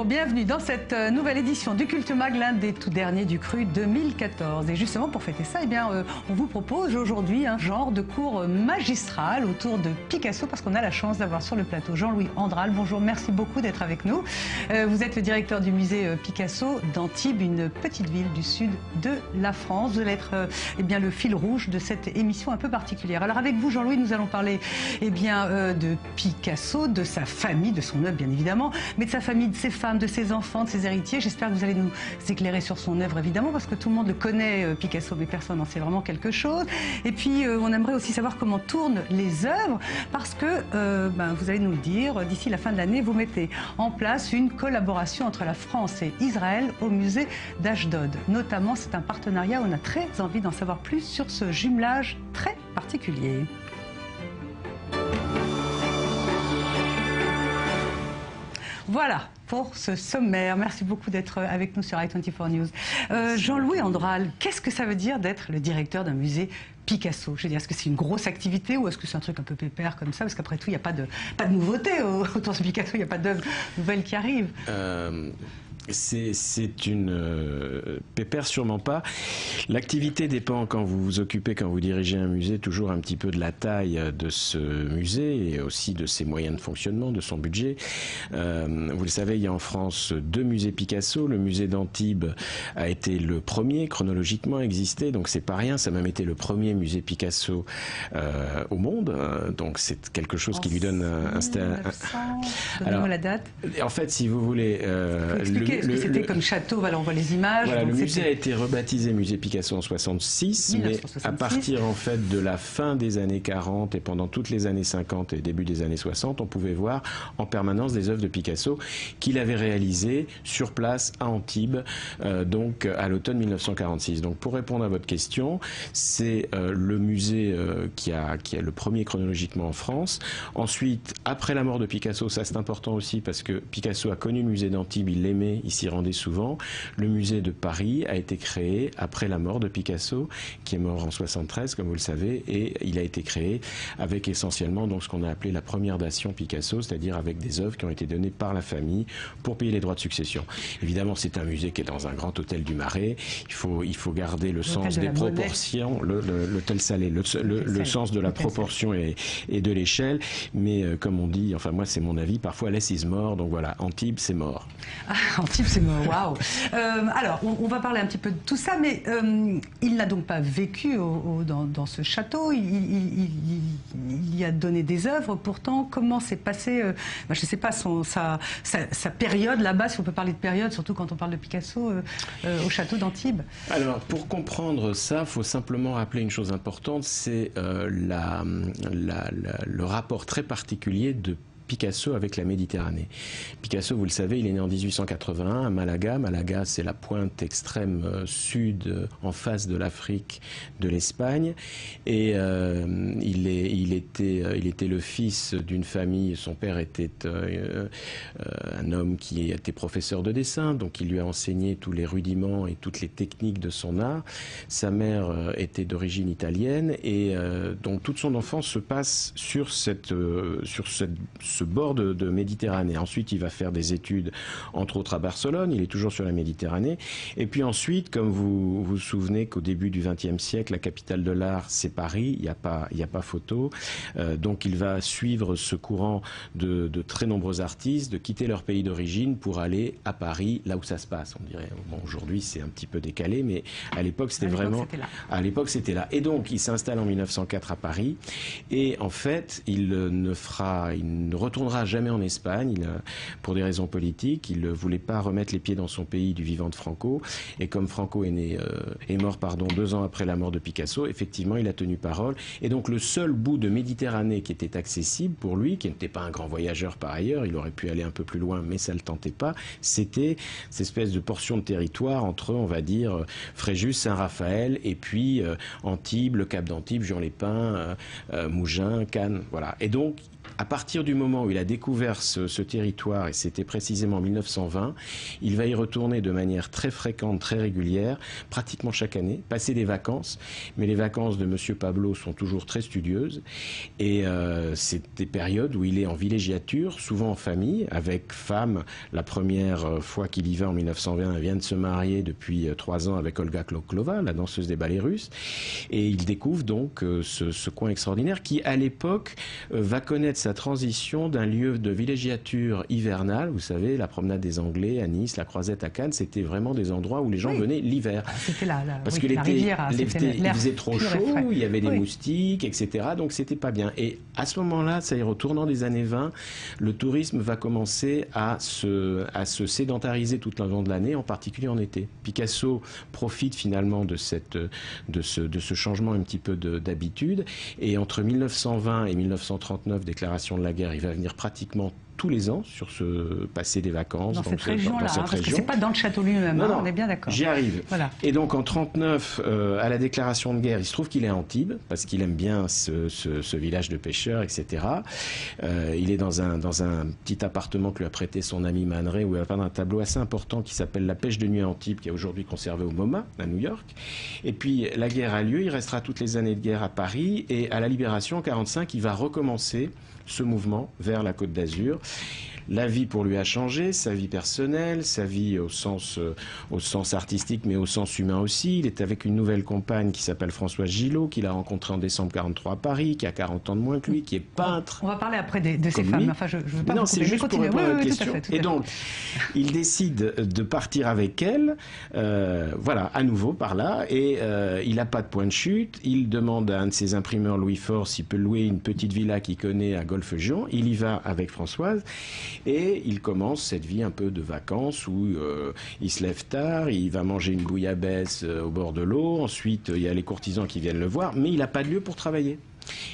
bienvenue dans cette nouvelle édition du Culte Mag, l'un des tout derniers du Cru 2014. Et justement pour fêter ça, on vous propose aujourd'hui un genre de cours magistral autour de Picasso, parce qu'on a la chance d'avoir sur le plateau Jean-Louis Andral. Bonjour, merci beaucoup d'être avec nous. Vous êtes le directeur du musée Picasso d'Antibes, une petite ville du sud de la France. Vous allez être le fil rouge de cette émission un peu particulière. Alors avec vous Jean-Louis, nous allons parler de Picasso, de sa famille, de son œuvre bien évidemment, mais de sa famille, de ses femmes, de ses enfants, de ses héritiers. J'espère que vous allez nous éclairer sur son œuvre évidemment, parce que tout le monde le connaît, Picasso, mais personne n'en sait vraiment quelque chose. Et puis on aimerait aussi savoir comment tournent les œuvres, parce que vous allez nous le dire, d'ici la fin de l'année, vous mettez en place une collaboration entre la France et Israël au musée d'Ashdod. Notamment, c'est un partenariat où on a très envie d'en savoir plus sur ce jumelage très particulier. Voilà pour ce sommaire. Merci beaucoup d'être avec nous sur i24 News. Jean-Louis Andral, qu'est-ce que ça veut dire d'être le directeur d'un musée Picasso? Je veux dire, est-ce que c'est une grosse activité ou est-ce que c'est un truc un peu pépère comme ça? Parce qu'après tout, il n'y a pas de nouveauté autour de Picasso, il n'y a pas d'œuvre nouvelle qui arrive. C'est une pépère, sûrement pas. L'activité dépend, quand vous vous occupez, quand vous dirigez un musée, toujours un petit peu de la taille de ce musée et aussi de ses moyens de fonctionnement, de son budget. Vous le savez, il y a en France 2 musées Picasso. Le musée d'Antibes a été le premier chronologiquement existé, donc c'est pas rien. Ça a même été le premier musée Picasso au monde, donc c'est quelque chose qui lui donne un style. Donnez-moi la date. En fait, si vous voulez, c'était comme château, voilà, on voit les images. Voilà, le musée a été rebaptisé musée Picasso en 1966, mais à partir en fait de la fin des années 40 et pendant toutes les années 50 et début des années 60, on pouvait voir en permanence des œuvres de Picasso qu'il avait réalisées sur place à Antibes, donc à l'automne 1946. Donc pour répondre à votre question, c'est le musée qui a le premier chronologiquement en France. Ensuite, après la mort de Picasso, ça c'est important aussi parce que Picasso a connu le musée d'Antibes, il l'aimait, il s'y rendait souvent. Le musée de Paris a été créé après la mort de Picasso, qui est mort en 73, comme vous le savez, et il a été créé avec essentiellement donc ce qu'on a appelé la première dation Picasso, c'est-à-dire avec des œuvres qui ont été données par la famille pour payer les droits de succession. Évidemment, c'est un musée qui est dans un grand hôtel du Marais. Il faut garder le sens des proportions, l'hôtel Salé, le sens de la proportion et de l'échelle. Mais comme on dit, enfin moi c'est mon avis, parfois less is more. Donc voilà, Antibes c'est mort. Antibes, c'est mort, waouh. Alors, on va parler un petit peu de tout ça, mais il n'a donc pas vécu dans ce château. Il y a donné des œuvres. Pourtant, comment s'est passé, je ne sais pas, sa période là-bas, si on peut parler de période, surtout quand on parle de Picasso, au château d'Antibes? Alors, pour comprendre ça, il faut simplement rappeler une chose importante, c'est le rapport très particulier de Picasso avec la Méditerranée. Picasso, vous le savez, il est né en 1881 à Malaga. Malaga, c'est la pointe extrême sud en face de l'Afrique, de l'Espagne. Et il était le fils d'une famille. Son père était un homme qui était professeur de dessin, donc il lui a enseigné tous les rudiments et toutes les techniques de son art. Sa mère était d'origine italienne et donc toute son enfance se passe sur ce bord de Méditerranée. Ensuite, il va faire des études, entre autres à Barcelone, il est toujours sur la Méditerranée. Et puis ensuite, comme vous vous souvenez qu'au début du XXe siècle, la capitale de l'art, c'est Paris, il n'y a pas photo. Donc il va suivre ce courant de très nombreux artistes, de quitter leur pays d'origine pour aller à Paris, là où ça se passe. On dirait, bon, aujourd'hui c'est un petit peu décalé, mais à l'époque c'était vraiment... À l'époque c'était là. Et donc il s'installe en 1904 à Paris, et en fait, il ne retournera jamais en Espagne pour des raisons politiques. Il ne voulait pas remettre les pieds dans son pays du vivant de Franco. Et comme Franco est mort 2 ans après la mort de Picasso, effectivement, il a tenu parole. Et donc, le seul bout de Méditerranée qui était accessible pour lui, qui n'était pas un grand voyageur par ailleurs, il aurait pu aller un peu plus loin, mais ça ne le tentait pas, c'était cette espèce de portion de territoire entre, on va dire, Fréjus, Saint-Raphaël, et puis Antibes, le Cap d'Antibes, Juan-les-Pins, Mougins, Cannes, voilà. Et donc, à partir du moment moment où il a découvert ce territoire, et c'était précisément en 1920, il va y retourner de manière très fréquente, très régulière, pratiquement chaque année, passer des vacances. Mais les vacances de Monsieur Pablo sont toujours très studieuses. Et c'est des périodes où il est en villégiature, souvent en famille, avec femme. La première fois qu'il y va en 1920, elle vient de se marier depuis 3 ans avec Olga Kloklova, la danseuse des ballets russes. Et il découvre donc ce coin extraordinaire qui, à l'époque, va connaître sa transition d'un lieu de villégiature hivernale. Vous savez, la promenade des Anglais à Nice, la Croisette à Cannes, c'était vraiment des endroits où les gens venaient l'hiver. C'était parce que l'été, il faisait trop chaud, il y avait des moustiques, etc. Donc c'était pas bien. Et à ce moment-là, ça y est, retournant des années 20, le tourisme va commencer à se sédentariser tout le long de l'année, en particulier en été. Picasso profite finalement de ce changement un petit peu d'habitude. Et entre 1920 et 1939, déclaration de la guerre, il va venir pratiquement tous les ans sur ce passer des vacances dans cette région-là, parce que c'est pas dans le château lui-même, on est bien d'accord. J'y arrive. Voilà. Et donc en 1939, à la déclaration de guerre, il se trouve qu'il est à Antibes parce qu'il aime bien ce village de pêcheurs, etc. Il est dans un petit appartement que lui a prêté son ami Man Ray, où il a peint un tableau assez important qui s'appelle La pêche de nuit à Antibes, qui est aujourd'hui conservé au MoMA à New York. Et puis la guerre a lieu, il restera toutes les années de guerre à Paris, et à la Libération en 1945, il va recommencer ce mouvement vers la Côte d'Azur. La vie pour lui a changé, sa vie personnelle, sa vie au sens artistique, mais au sens humain aussi. Il est avec une nouvelle compagne qui s'appelle Françoise Gillot, qu'il a rencontrée en décembre 1943 à Paris, qui a 40 ans de moins que lui, qui est peintre. On va parler après de ces femmes. Enfin, je veux pas non, c'est juste pour répondre à votre question. Tout à fait. Et donc, il décide de partir avec elle, voilà, à nouveau par là, et il n'a pas de point de chute. Il demande à un de ses imprimeurs, Louis Faure, s'il peut louer une petite villa qu'il connaît à Golfe-Juan. Il y va avec Françoise. Et il commence cette vie un peu de vacances où il se lève tard, il va manger une bouillabaisse au bord de l'eau, ensuite il y a les courtisans qui viennent le voir, mais il n'a pas de lieu pour travailler.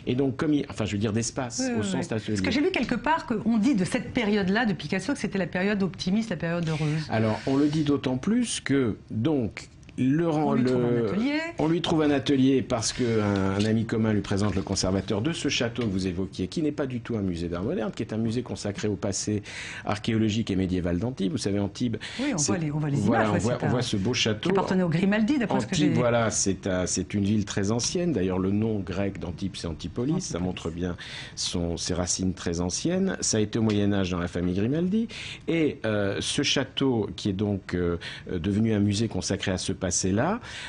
Et donc, comme enfin, je veux dire d'espace, au sens atelier. Parce que j'ai lu quelque part qu'on dit de cette période-là de Picasso que c'était la période optimiste, la période heureuse. Alors, on le dit d'autant plus que, donc, on lui trouve un atelier parce qu'un ami commun lui présente le conservateur de ce château que vous évoquiez, qui n'est pas du tout un musée d'art moderne, qui est un musée consacré au passé archéologique et médiéval d'Antibes. Vous savez, Antibes... Oui, on voit les voilà, images. On voit ce beau château. Qui appartenait au Grimaldi, d'après ce que j'ai... Antibes, voilà, c'est une ville très ancienne. D'ailleurs, le nom grec d'Antibes, c'est Antipolis. Ça montre bien ses racines très anciennes. Ça a été au Moyen-Âge dans la famille Grimaldi. Et ce château, qui est donc devenu un musée consacré à ce passé-là,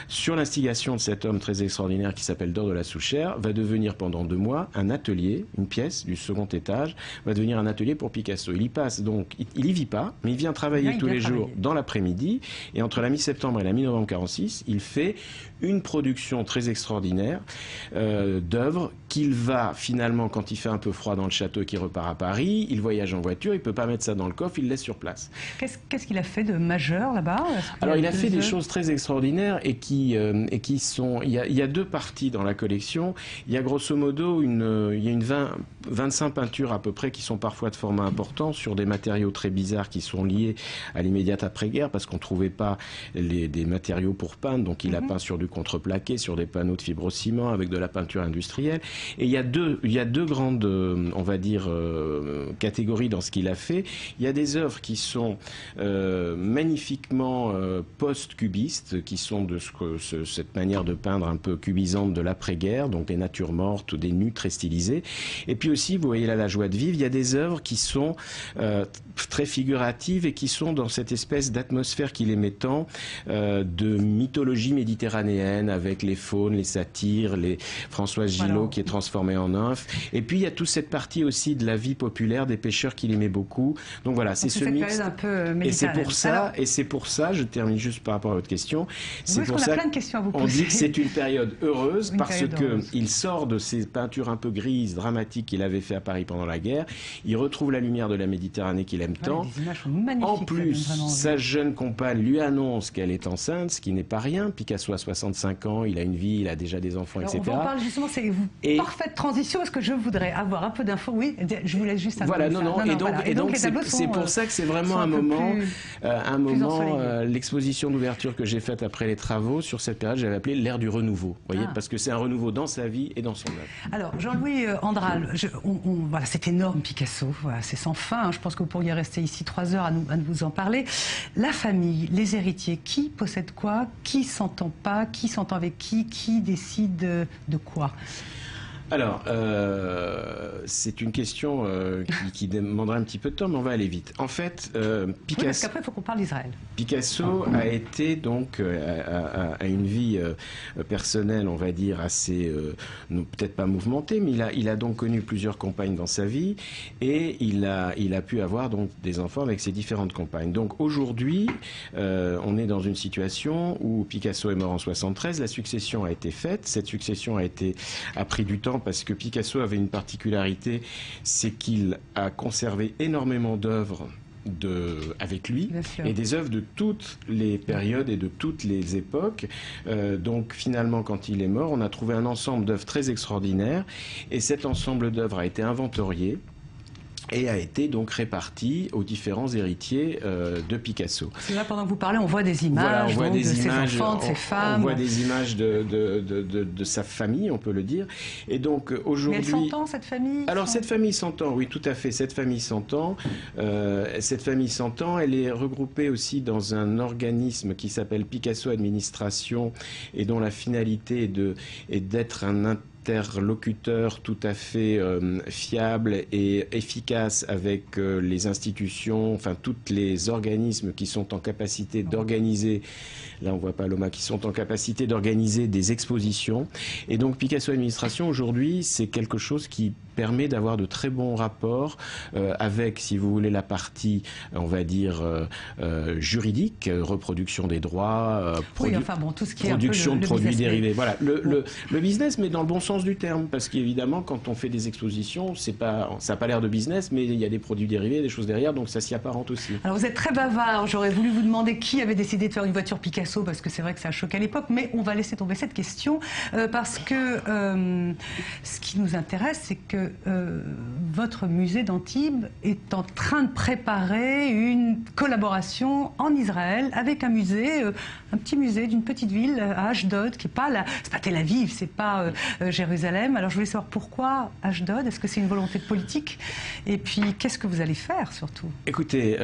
sur l'instigation de cet homme très extraordinaire qui s'appelle Dore de la Souchère, va devenir pendant 2 mois un atelier, une pièce du second étage, va devenir un atelier pour Picasso. Il y passe donc, il y vit pas, mais il vient travailler tous les jours dans l'après-midi, et entre la mi-septembre et la mi-novembre 1946, il fait une production très extraordinaire d'œuvres qu'il va finalement, quand il fait un peu froid dans le château et qu'il repart à Paris, il voyage en voiture, il ne peut pas mettre ça dans le coffre, il le laisse sur place. Qu'est-ce qu'il a fait de majeur là-bas? Alors il a fait des choses très extraordinaires et qui sont... Il y a 2 parties dans la collection. Il y a grosso modo il y a 25 peintures à peu près qui sont parfois de format important sur des matériaux très bizarres qui sont liés à l'immédiate après-guerre parce qu'on ne trouvait pas des matériaux pour peindre. Donc il a peint sur du contreplaqué, sur des panneaux de fibrociment avec de la peinture industrielle. Et il y a deux grandes, on va dire, catégories dans ce qu'il a fait. Il y a des œuvres qui sont magnifiquement post-cubistes, qui sont de cette manière de peindre un peu cubisante de l'après-guerre, donc des natures mortes, des nus très stylisés. Et puis aussi, vous voyez là la joie de vivre, il y a des œuvres qui sont très figuratives et qui sont dans cette espèce d'atmosphère qu'il aimait tant, de mythologie méditerranéenne avec les faunes, les satyres, les Françoise Gillot qui est transformée en nymphe. Et puis il y a toute cette partie aussi de la vie populaire des pêcheurs qu'il aimait beaucoup. Donc voilà, c'est ce mix. Et c'est pour ça, je termine juste par rapport à votre question, c'est pour ça qu'on dit que c'est une période heureuse parce qu'il sort de ces peintures un peu grises, dramatiques qu'il avait fait à Paris pendant la guerre. Il retrouve la lumière de la Méditerranée qu'il aime tant. En plus, sa jeune compagne lui annonce qu'elle est enceinte, ce qui n'est pas rien. Picasso a 65 ans, il a une vie, il a déjà des enfants, etc. On parle justement, c'est une parfaite transition parce que je voudrais avoir un peu d'infos. Oui, je vous laisse juste un peu. Voilà, et donc c'est pour ça que c'est vraiment un moment, l'exposition d'ouverture que j'ai faite fait, après les travaux, sur cette période, j'avais appelé l'ère du renouveau. Vous voyez, parce que c'est un renouveau dans sa vie et dans son œuvre. Alors, Jean-Louis Andral, voilà, c'est énorme, Picasso. Voilà, c'est sans fin. Hein. Je pense que vous pourriez rester ici 3 heures à nous vous en parler. La famille, les héritiers, qui possède quoi? Qui s'entend pas? Qui s'entend avec qui? Qui décide de quoi? Alors, c'est une question qui demanderait un petit peu de temps, mais on va aller vite. En fait, Picasso... Oui, parce qu'après, il faut qu'on parle d'Israël. Picasso a été donc à une vie personnelle, on va dire, assez, peut-être pas mouvementée, mais il a donc connu plusieurs compagnes dans sa vie, et il a pu avoir donc des enfants avec ses différentes compagnes. Donc aujourd'hui, on est dans une situation où Picasso est mort en 73, la succession a été faite, cette succession a pris du temps, parce que Picasso avait une particularité, c'est qu'il a conservé énormément d'œuvres avec lui, et des œuvres de toutes les périodes et de toutes les époques. Donc finalement, quand il est mort, on a trouvé un ensemble d'œuvres très extraordinaires, et cet ensemble d'œuvres a été inventorié et a été donc réparti aux différents héritiers de Picasso. Là, pendant que vous parlez, on voit des images, voilà, de ses enfants, de ses femmes. On voit des images de sa famille, on peut le dire. Et donc aujourd'hui... Mais elle s'entend, cette famille? Alors cette famille s'entend, oui, tout à fait. Cette famille s'entend. Cette famille s'entend. Elle est regroupée aussi dans un organisme qui s'appelle Picasso Administration, et dont la finalité est d'être un interlocuteur tout à fait fiable et efficace avec les institutions, enfin tous les organismes qui sont en capacité d'organiser, là on voit Paloma, qui sont en capacité d'organiser des expositions. Et donc Picasso Administration aujourd'hui, c'est quelque chose qui permet d'avoir de très bons rapports avec, si vous voulez, la partie, on va dire, juridique, reproduction des droits, oui, enfin bon, tout ce qui est production de produits dérivés. Voilà, bon. le business, mais dans le bon sens du terme, parce qu'évidemment, quand on fait des expositions, ça n'a pas l'air de business, mais il y a des produits dérivés, des choses derrière, donc ça s'y apparente aussi. Alors vous êtes très bavard, j'aurais voulu vous demander qui avait décidé de faire une voiture Picasso, parce que c'est vrai que ça a choqué à l'époque, mais on va laisser tomber cette question, parce que ce qui nous intéresse, c'est que votre musée d'Antibes est en train de préparer une collaboration en Israël avec un petit musée d'une petite ville à Ashdod, qui n'est pas c'est pas Tel Aviv, c'est pas Jérusalem. Alors je voulais savoir pourquoi Ashdod, est-ce que c'est une volonté politique? Et puis qu'est-ce que vous allez faire surtout? Écoutez,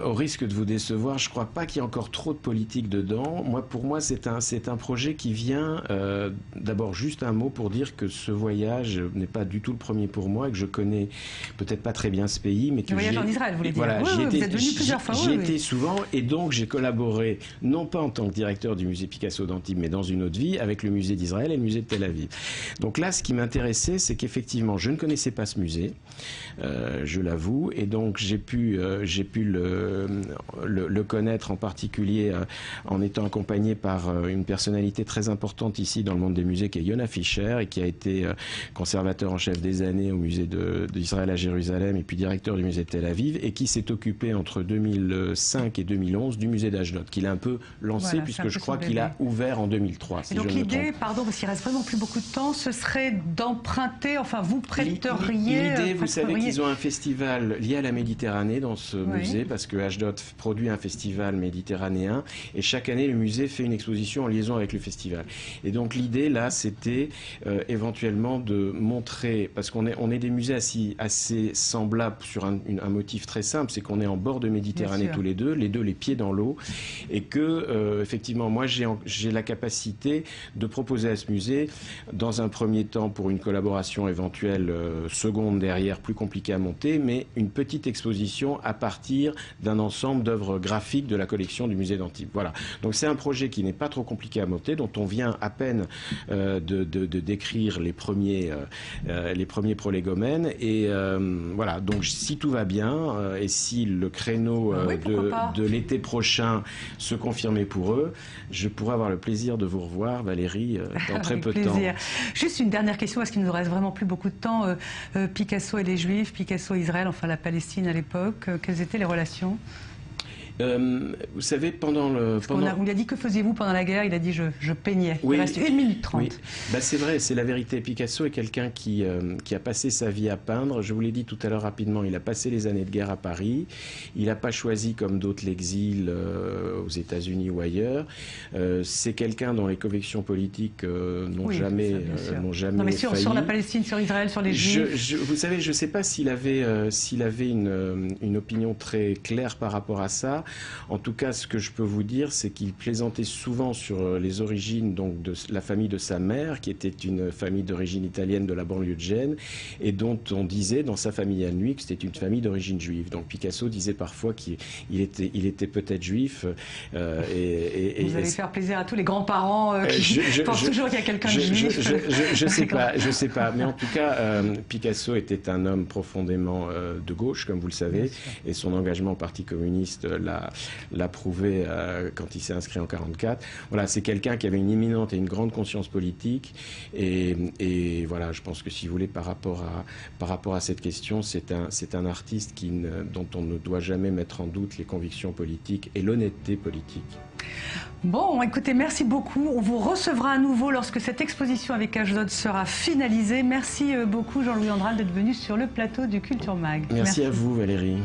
au risque de vous décevoir, je ne crois pas qu'il y ait encore trop de politique dedans. Pour moi, c'est un projet qui vient, d'abord juste un mot pour dire que ce voyage n'est pas du tout le premier pour moi, et que je connais peut-être pas très bien ce pays, mais que le voyage en Israël, vous voulez dire? Voilà, oui, vous êtes venu plusieurs fois. J'y étais souvent, et donc j'ai collaboré, non pas en tant que directeur du musée Picasso d'Antibes, mais dans une autre vie, avec le musée d'Israël et le musée de Tel Aviv. Donc là, ce qui m'intéressait, c'est qu'effectivement, je ne connaissais pas ce musée, je l'avoue, et donc j'ai pu le connaître en particulier en étant accompagné par une personnalité très importante ici dans le monde des musées, qui est Yona Fischer, et qui a été conservateur en chef des années au musée d'Israël à Jérusalem, et puis directeur du musée de Tel Aviv, et qui s'est occupé entre 2005 et 2011 du musée d'Ashdod, qu'il a un peu lancé, voilà, puisque je crois qu'il a ouvert en 2003. Si et donc l'idée, pardon, parce qu'il reste vraiment plus beaucoup de temps, ce serait d'emprunter, enfin vous prêteriez... L'idée, vous savez qu'ils ont un festival lié à la Méditerranée dans ce musée, parce que Ashdod produit un festival méditerranéen, et chaque année le musée fait une exposition en liaison avec le festival. Et donc l'idée là, c'était éventuellement de montrer, parce qu'on est des musées assez semblables sur un motif très simple, c'est qu'on est en bord de Méditerranée tous les deux les pieds dans l'eau, et que effectivement moi j'ai la capacité de proposer à ce musée, dans un premier temps pour une collaboration éventuelle seconde derrière, plus compliquée à monter, mais une petite exposition à partir d'un ensemble d'œuvres graphiques de la collection du musée d'Antibes. Voilà. Donc c'est un projet qui n'est pas trop compliqué à monter, dont on vient à peine de décrire les premiers prolégomènes, et voilà. Donc si tout va bien, et si le créneau de l'été prochain se confirmait pour eux, je pourrais avoir le plaisir de vous revoir, Valérie, dans très peu de temps. Juste une dernière question, parce qu'il ne nous reste vraiment plus beaucoup de temps. Picasso et les Juifs, Picasso et Israël, enfin la Palestine à l'époque, quelles étaient les relations ? Vous savez, pendant le... On lui a dit que faisiez-vous pendant la guerre, il a dit je peignais. Oui, il reste 1 minute 30. Oui. C'est vrai, c'est la vérité. Picasso est quelqu'un qui a passé sa vie à peindre. Je vous l'ai dit tout à l'heure rapidement, il a passé les années de guerre à Paris. Il n'a pas choisi comme d'autres l'exil aux États-Unis ou ailleurs. C'est quelqu'un dont les convictions politiques n'ont jamais non, mais sur failli. La Palestine, sur Israël, sur les Juifs. Vous savez, je ne sais pas s'il avait une opinion très claire par rapport à ça. En tout cas, ce que je peux vous dire, c'est qu'il plaisantait souvent sur les origines donc, de la famille de sa mère, qui était une famille d'origine italienne de la banlieue de Gênes, et dont on disait dans sa famille à lui que c'était une famille d'origine juive. Donc Picasso disait parfois qu'il était peut-être juif. Vous allez faire plaisir à tous les grands-parents qui pensent toujours qu'il y a quelqu'un de juif. Je sais pas. Mais en tout cas, Picasso était un homme profondément de gauche, comme vous le savez, et son engagement au Parti communiste l'a prouvé quand il s'est inscrit en 1944. Voilà, c'est quelqu'un qui avait une imminente et une grande conscience politique, et voilà, je pense que si vous voulez, par rapport à cette question, c'est un artiste dont on ne doit jamais mettre en doute les convictions politiques et l'honnêteté politique. Bon, écoutez, merci beaucoup. On vous recevra à nouveau lorsque cette exposition avec Ashdod sera finalisée. Merci beaucoup Jean-Louis Andral d'être venu sur le plateau du Culture Mag. Merci à vous Valérie.